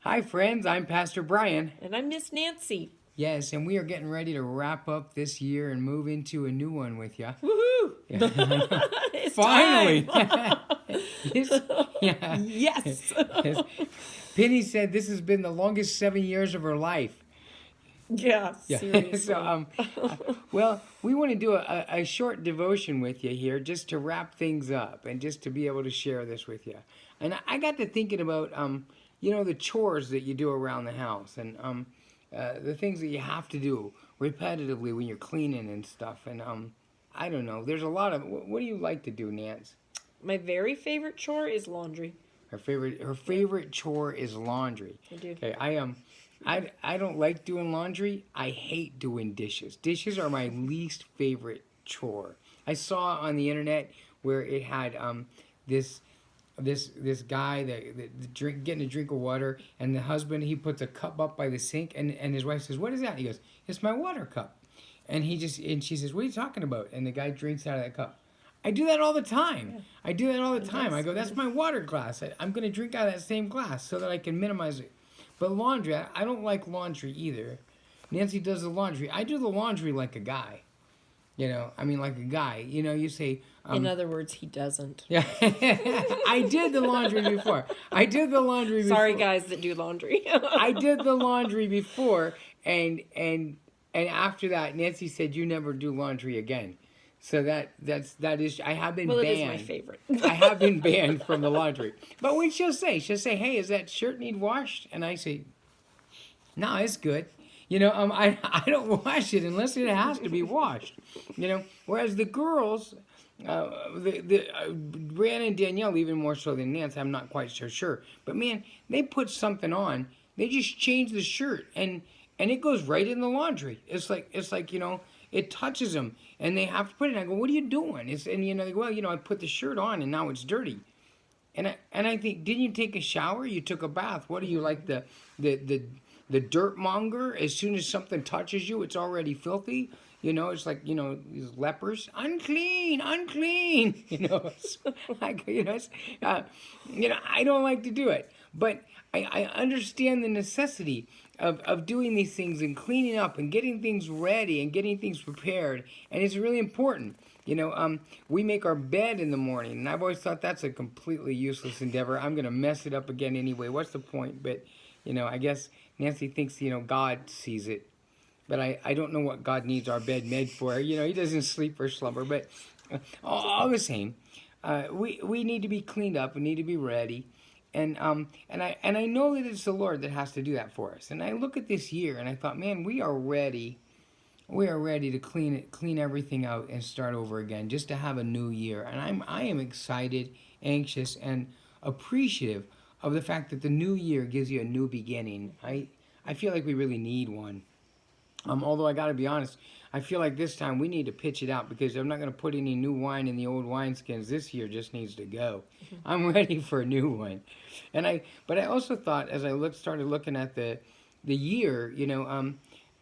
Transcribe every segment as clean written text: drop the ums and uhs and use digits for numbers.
Hi, friends. I'm Pastor Brian. And I'm Miss Nancy. Yes, and we are getting ready to wrap up this year and move into a new one with you. Woohoo! Yeah. It's Finally. time. Yes. Yeah. Yes. Yes. Penny said this has been the longest 7 years of her life. Yeah, Yeah. seriously. Well, we want to do a short devotion with you here just to wrap things up and just to be able to share this with you. And I got to thinking about, the chores that you do around the house and the things that you have to do repetitively when you're cleaning and stuff. And I don't know. There's a lot of. What do you like to do, Nance? My very favorite chore is laundry. Her favorite chore is laundry. I do. Okay, I don't like doing laundry. I hate doing dishes. Dishes are my least favorite chore. I saw on the internet where it had this this guy that getting a drink of water, and the husband, he puts a cup up by the sink, and his wife says, "What is that?" He goes, "It's my water cup." And she says, "What are you talking about?" And the guy drinks out of that cup. I do that all the time. Yeah. I do that all the time. I Yes, go, "That's my water glass. I'm going to drink out of that same glass so that I can minimize it." But laundry, I don't like laundry either. Nancy does the laundry. I do the laundry like a guy. Like a guy. You say. In other words, he doesn't. Yeah, I did the laundry before. I did the laundry before. Sorry, guys that do laundry. I did the laundry before, and after that, Nancy said, "You never do laundry again." So that is. I have been Well, banned. it is my favorite. I have been banned from the laundry. But what she'll say, "Hey, is that shirt need washed?" And I say, "No, it's good." I don't wash it unless it has to be washed. Whereas the girls, Brianna and Danielle, even more so than Nance, I'm not quite so sure. But man, they put something on. They just change the shirt and it goes right in the laundry. It's like it touches them and they have to put it. I go, "What are you doing?" They go, "Well, I put the shirt on and now it's dirty." And I think, didn't you take a shower? You took a bath. What are you, like the dirt monger? As soon as something touches you, it's already filthy. It's like these lepers, unclean, unclean. It's like I don't like to do it, but I understand the necessity of doing these things and cleaning up and getting things ready and getting things prepared, and it's really important. We make our bed in the morning, and I've always thought that's a completely useless endeavor. I'm gonna mess it up again anyway. What's the point? But I guess Nancy thinks God sees it, but I don't know what God needs our bed made for. He doesn't sleep or slumber. But all the same, we need to be cleaned up. We need to be ready. And I know that it's the Lord that has to do that for us. And I look at this year and I thought, man, we are ready. We are ready to clean everything out and start over again, just to have a new year. And I am excited, anxious, and appreciative of the fact that the new year gives you a new beginning. I feel like we really need one. Although I got to be honest, I feel like this time we need to pitch it out because I'm not going to put any new wine in the old wineskins. This year just needs to go. I'm ready for a new one. But I also thought, as I started looking at the year,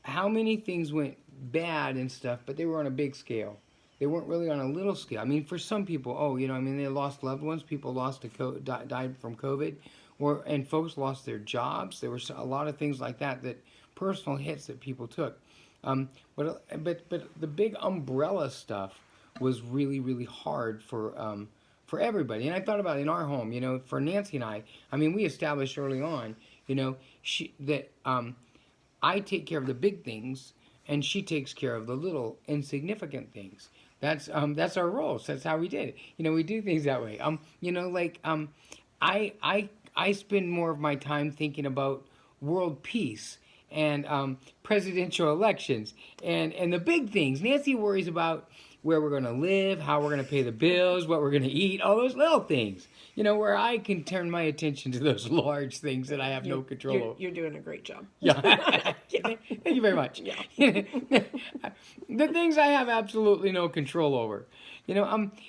how many things went bad and stuff, but they were on a big scale. They weren't really on a little scale. I mean, for some people, they lost loved ones. People died from COVID, and folks lost their jobs. There were a lot of things like that personal hits that people took. But the big umbrella stuff was really, really hard for everybody. And I thought about it in our home, for Nancy and I mean, we established early on, that I take care of the big things and she takes care of the little insignificant things. That's our roles. That's how we did it. We do things that way. I spend more of my time thinking about world peace and presidential elections and the big things. Nancy worries about where we're going to live, how we're going to pay the bills, what we're going to eat, all those little things. Where I can turn my attention to those large things that I have no control over. You're doing a great job. Yeah. Yeah. Thank you very much. Yeah. The things I have absolutely no control over. And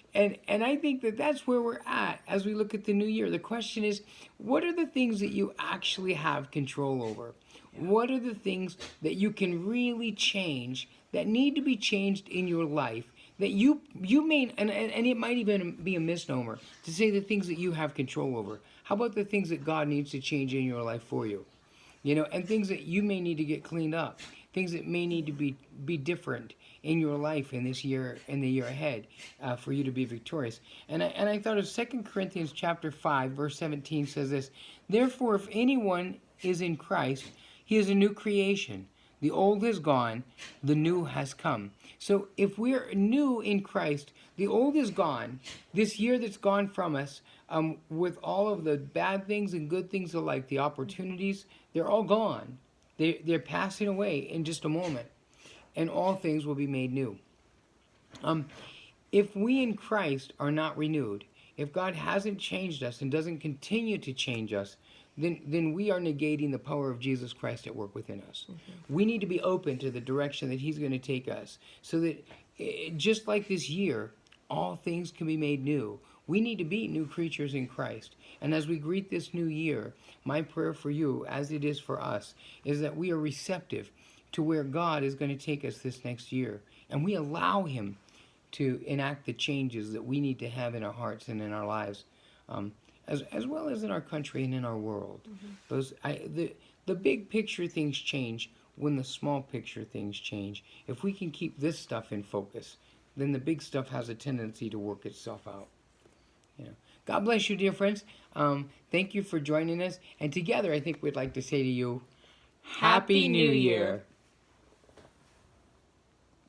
I think that that's where we're at as we look at the new year. The question is, what are the things that you actually have control over? What are the things that you can really change, that need to be changed in your life, that you may, and it might even be a misnomer to say the things that you have control over. How about the things that God needs to change in your life for you? You know, and things that you may need to get cleaned up, things that may need to be different in your life in this year, in the year ahead, for you to be victorious. And I thought of 2 Corinthians chapter 5, verse 17 says this: "Therefore, if anyone is in Christ, he is a new creation. The old is gone, the new has come." So if we're new in Christ, the old is gone. This year that's gone from us, with all of the bad things and good things alike, the opportunities, they're all gone. They're passing away in just a moment, and all things will be made new. If we in Christ are not renewed, if God hasn't changed us and doesn't continue to change us, then we are negating the power of Jesus Christ at work within us. Mm-hmm. We need to be open to the direction that He's going to take us, so that just like this year, all things can be made new. We need to be new creatures in Christ. And as we greet this new year, my prayer for you, as it is for us, is that we are receptive to where God is going to take us this next year. And we allow Him to enact the changes that we need to have in our hearts and in our lives, as well as in our country and in our world. Mm-hmm. The big picture things change when the small picture things change. If we can keep this stuff in focus, then the big stuff has a tendency to work itself out. You know. God bless you, dear friends. Thank you for joining us. And together, I think we'd like to say to you, Happy New Year.